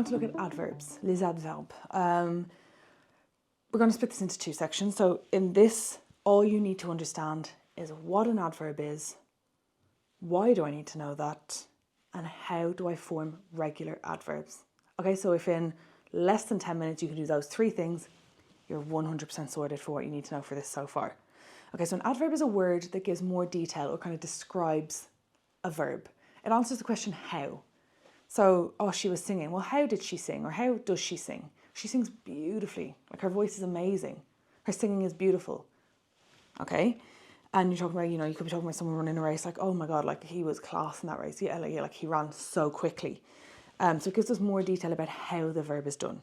to look at adverbs, les adverbes. We're going to split this into two sections. So in this, all you need to understand is what an adverb is, why do I need to know that, and how do I form regular adverbs. Okay, so if in less than 10 minutes you can do those three things, you're 100% sorted for what you need to know for this so far. Okay, so an adverb is a word that gives more detail or kind of describes a verb. It answers the question how. So, oh, she was singing. Well, how did she sing? Or how does she sing? She sings beautifully. Like, her voice is amazing. Her singing is beautiful. Okay? And you're talking about, you could be talking about someone running a race, like, oh my God, like, he was class in that race. Yeah, like he ran so quickly. So it gives us more detail about how the verb is done.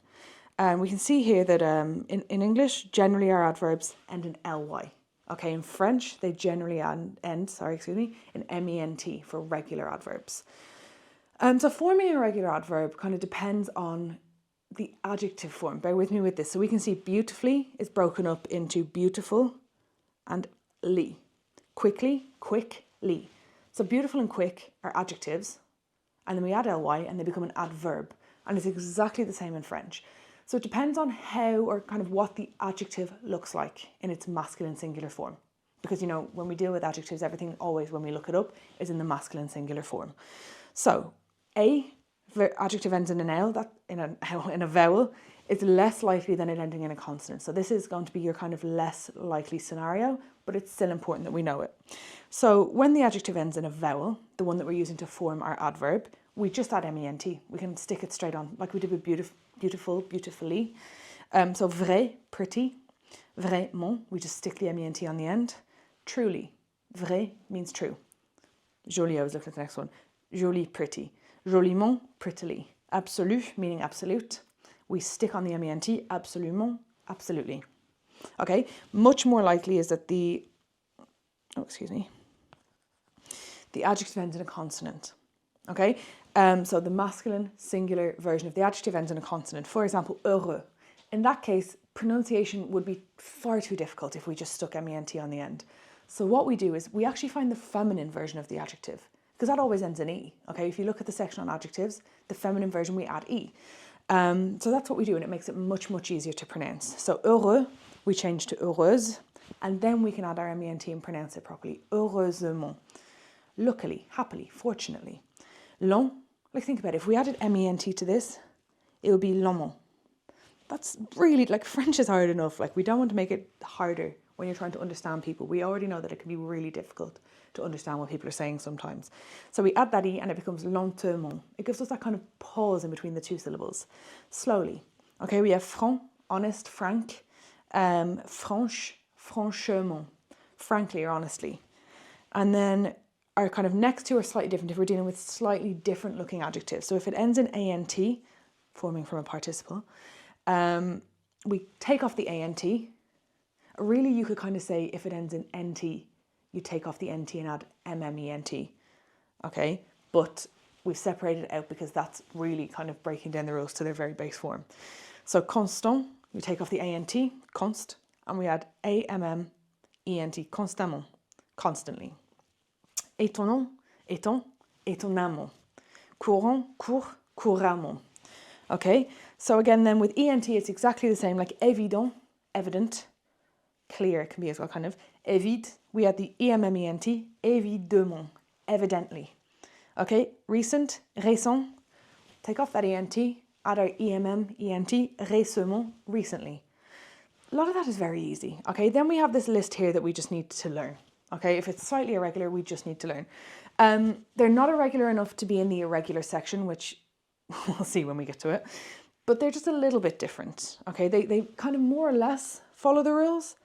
We can see here that in English, generally our adverbs end in ly. Okay, in French, they generally end in ment for regular adverbs. So forming a regular adverb kind of depends on the adjective form. Bear with me with this. So we can see beautifully is broken up into beautiful and ly. Quickly, quickly. So beautiful and quick are adjectives, and then we add ly and they become an adverb. And it's exactly the same in French. So it depends on how or kind of what the adjective looks like in its masculine singular form. Because, when we deal with adjectives, everything always, when we look it up, is in the masculine singular form. So adjective ends in an L, that in a vowel, is less likely than it ending in a consonant. So this is going to be your kind of less likely scenario, but it's still important that we know it. So when the adjective ends in a vowel, the one that we're using to form our adverb, we just add ment. We can stick it straight on, like we did with beautiful, beautifully. So vrai, pretty. Vraiment, we just stick the ment on the end. Truly. Vrai means true. Joli, I was looking at the next one. Jolie, pretty. Joliment, prettily. Absolu, meaning absolute. We stick on the ment, absolument, absolutely. Okay, much more likely is that the adjective ends in a consonant. Okay, so the masculine singular version of the adjective ends in a consonant. For example, heureux. In that case, pronunciation would be far too difficult if we just stuck ment on the end. So what we do is we actually find the feminine version of the adjective, because that always ends in e. Okay, if you look at the section on adjectives, the feminine version, we add e. So that's what we do, and it makes it much, much easier to pronounce. So heureux, we change to heureuse, and then we can add our ment and pronounce it properly. Heureusement. Luckily, happily, fortunately. Long, like think about it, if we added ment to this, it would be longuement. That's really, like, French is hard enough. Like, we don't want to make it harder when you're trying to understand people. We already know that it can be really difficult to understand what people are saying sometimes. So we add that e and it becomes lentement. It gives us that kind of pause in between the two syllables. Slowly. Okay, we have franc, honest, frank, franche, franchement, frankly or honestly. And then our kind of next two are slightly different if we're dealing with slightly different looking adjectives. So if it ends in ant, forming from a participle, we take off the ant. Really, you could kind of say if it ends in nt, you take off the nt and add mment. Okay, but we've separated it out because that's really kind of breaking down the rules to their very base form. So constant, we take off the ant, const, and we add ament, constamment, constantly. Étonnant, éton, étonnamment. Courant, court, couramment. Okay, so again then with ent it's exactly the same, like évident, evident, clear can be as well kind of. Évide, we add the ement, évidemment, evidently. Okay, recent, récent, take off that ent, add our ent, récemment, recently. A lot of that is very easy. Okay, then we have this list here that we just need to learn. Okay, if it's slightly irregular, we just need to learn. They're not irregular enough to be in the irregular section, which we'll see when we get to it, but they're just a little bit different. Okay, they kind of more or less follow the rules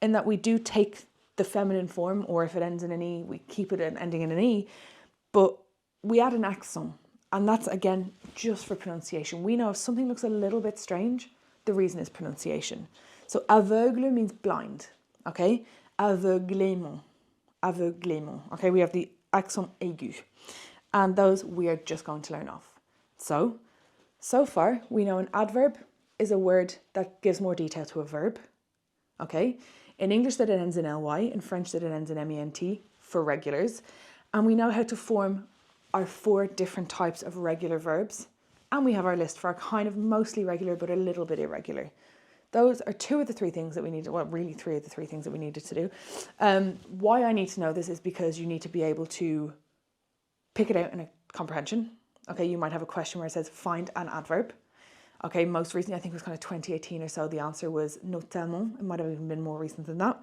in that we do take the feminine form, or if it ends in an e, we keep it ending in an e, but we add an accent, and that's again just for pronunciation. We know if something looks a little bit strange, the reason is pronunciation. So aveugle means blind. Okay, aveuglément, aveuglément. Okay, we have the accent aigu, and those we are just going to learn off. So far we know an adverb is a word that gives more detail to a verb. Okay, in English that it ends in ly, in French that it ends in ment for regulars, and we know how to form our 4 different types of regular verbs And we have our list for our kind of mostly regular, but a little bit irregular. Those are two of the three things that we needed, well, really three of the three things that we needed to do. Why I need to know this is because you need to be able to pick it out in a comprehension. Okay, you might have a question where it says find an adverb. Okay, most recently, I think it was kind of 2018 or so, the answer was notamment. It might have even been more recent than that.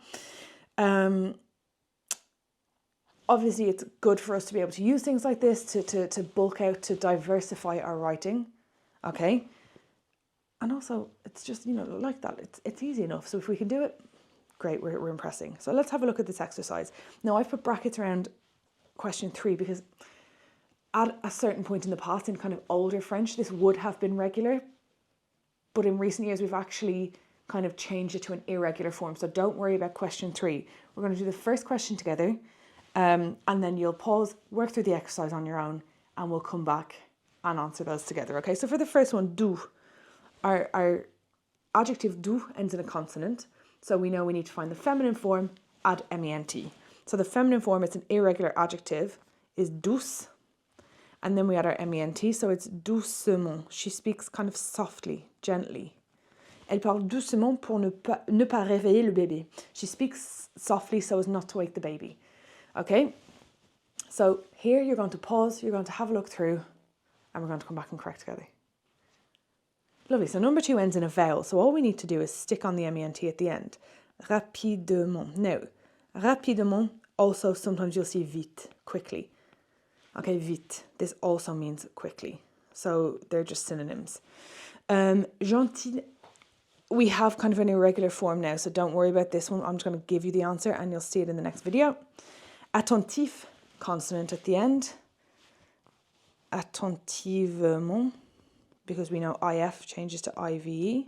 Obviously, it's good for us to be able to use things like this to bulk out, to diversify our writing. Okay, and also it's just, like that. It's easy enough. So if we can do it, great, we're impressing. So let's have a look at this exercise. Now, I've put brackets around question 3 because at a certain point in the past, in kind of older French, this would have been regular. But in recent years, we've actually kind of changed it to an irregular form. So don't worry about question 3. We're going to do the first question together, and then you'll pause, work through the exercise on your own, and we'll come back and answer those together. Okay, so for the first one, do. Our adjective do ends in a consonant. So we know we need to find the feminine form, add ment. So the feminine form, it's an irregular adjective, is douce. And then we add our ment, so it's doucement. She speaks kind of softly, gently. Elle parle doucement pour ne pas réveiller le bébé. She speaks softly so as not to wake the baby. Okay? So here you're going to pause, you're going to have a look through, and we're going to come back and correct together. Lovely. So number 2 ends in a vowel. So all we need to do is stick on the ment at the end. Rapidement. Now, rapidement, also sometimes you'll see vite, quickly. Okay, vite. This also means quickly. So they're just synonyms. Gentil. We have kind of an irregular form now, so don't worry about this one. I'm just going to give you the answer and you'll see it in the next video. Attentif, consonant at the end. Attentivement, because we know IF changes to IVE.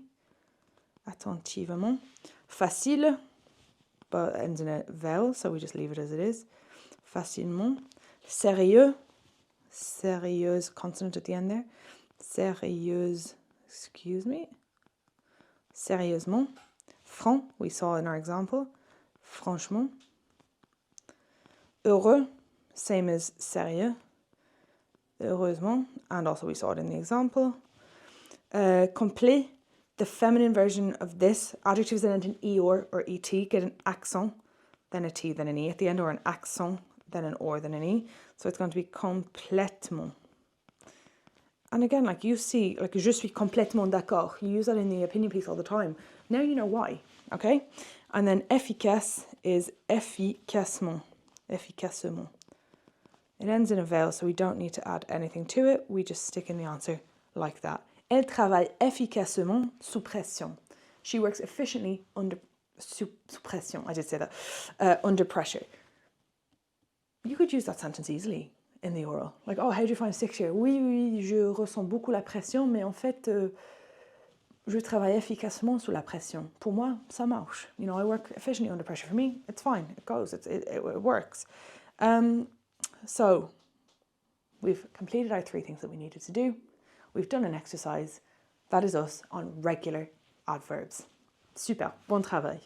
Attentivement. Facile, but ends in a vowel, so we just leave it as it is. Facilement. Sérieux, sérieuse, consonant at the end there. Sérieuse, excuse me. Sérieusement. Franc, we saw in our example. Franchement. Heureux, same as sérieux. Heureusement, and also we saw it in the example. Complet, the feminine version of this. Adjectives that end in ER or ET get an accent, then a T, then an E at the end, or an accent, then an or, then an E. So it's going to be complètement. And again, like you see, like je suis complètement d'accord. You use that in the opinion piece all the time. Now you know why, okay? And then efficace is efficacement. Efficacement. It ends in a vowel, so we don't need to add anything to it. We just stick in the answer like that. Elle travaille efficacement sous pression. She works efficiently under sous pression. I did say that. Under pressure. You could use that sentence easily in the oral. Like, oh, how do you find 6 here? Oui, je ressens beaucoup la pression, mais en fait, je travaille efficacement sous la pression. Pour moi, ça marche. I work efficiently under pressure. For me, it's fine. It goes. It works. So, we've completed our 3 things that we needed to do. We've done an exercise. That is us on regular adverbs. Super. Bon travail.